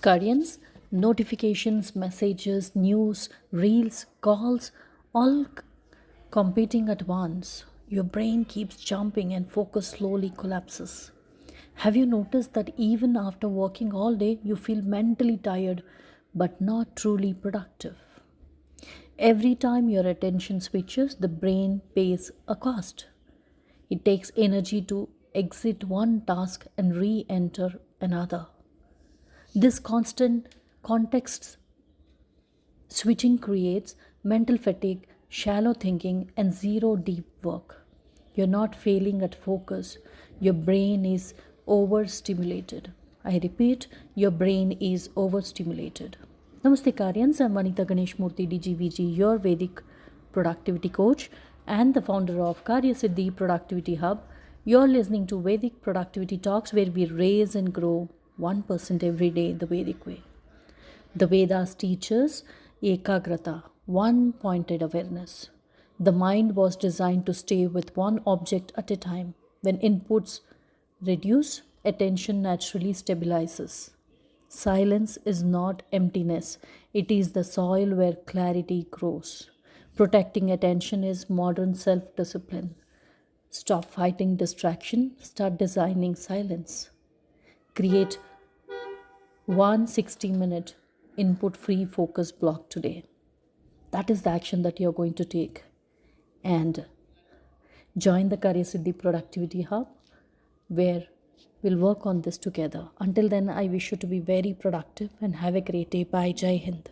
Karyans, notifications, messages, news, reels, calls, all competing at once. Your brain keeps jumping and focus slowly collapses. Have you noticed that even after working all day, you feel mentally tired but not truly productive? Every time your attention switches, the brain pays a cost. It takes energy to exit one task and re enter another. This constant context switching creates mental fatigue, shallow thinking, and zero deep work. You're not failing at focus, your brain is overstimulated. I repeat, your brain is overstimulated. Namaste Karyans, I'm Vanita Ganesh Murthy, DGvG, your Vedic Productivity Coach and the founder of KaryaSiddi Productivity Hub. You're listening to Vedic Productivity Talks, where we raise and grow 1% every day the Vedic way. The Vedas teaches Ekagrata, one pointed awareness. The mind was designed to stay with one object at a time. When inputs reduce, attention naturally stabilizes. Silence is not emptiness, it is the soil where clarity grows. Protecting attention is modern self discipline. Stop fighting distraction, start designing silence. Create one 60-minute input free focus block today. That is the action that you're going to take. And join the KaryaSiddi Productivity Hub, where we'll work on this together. Until then, I wish you to be very productive and have a great day. Bye. Jai Hind.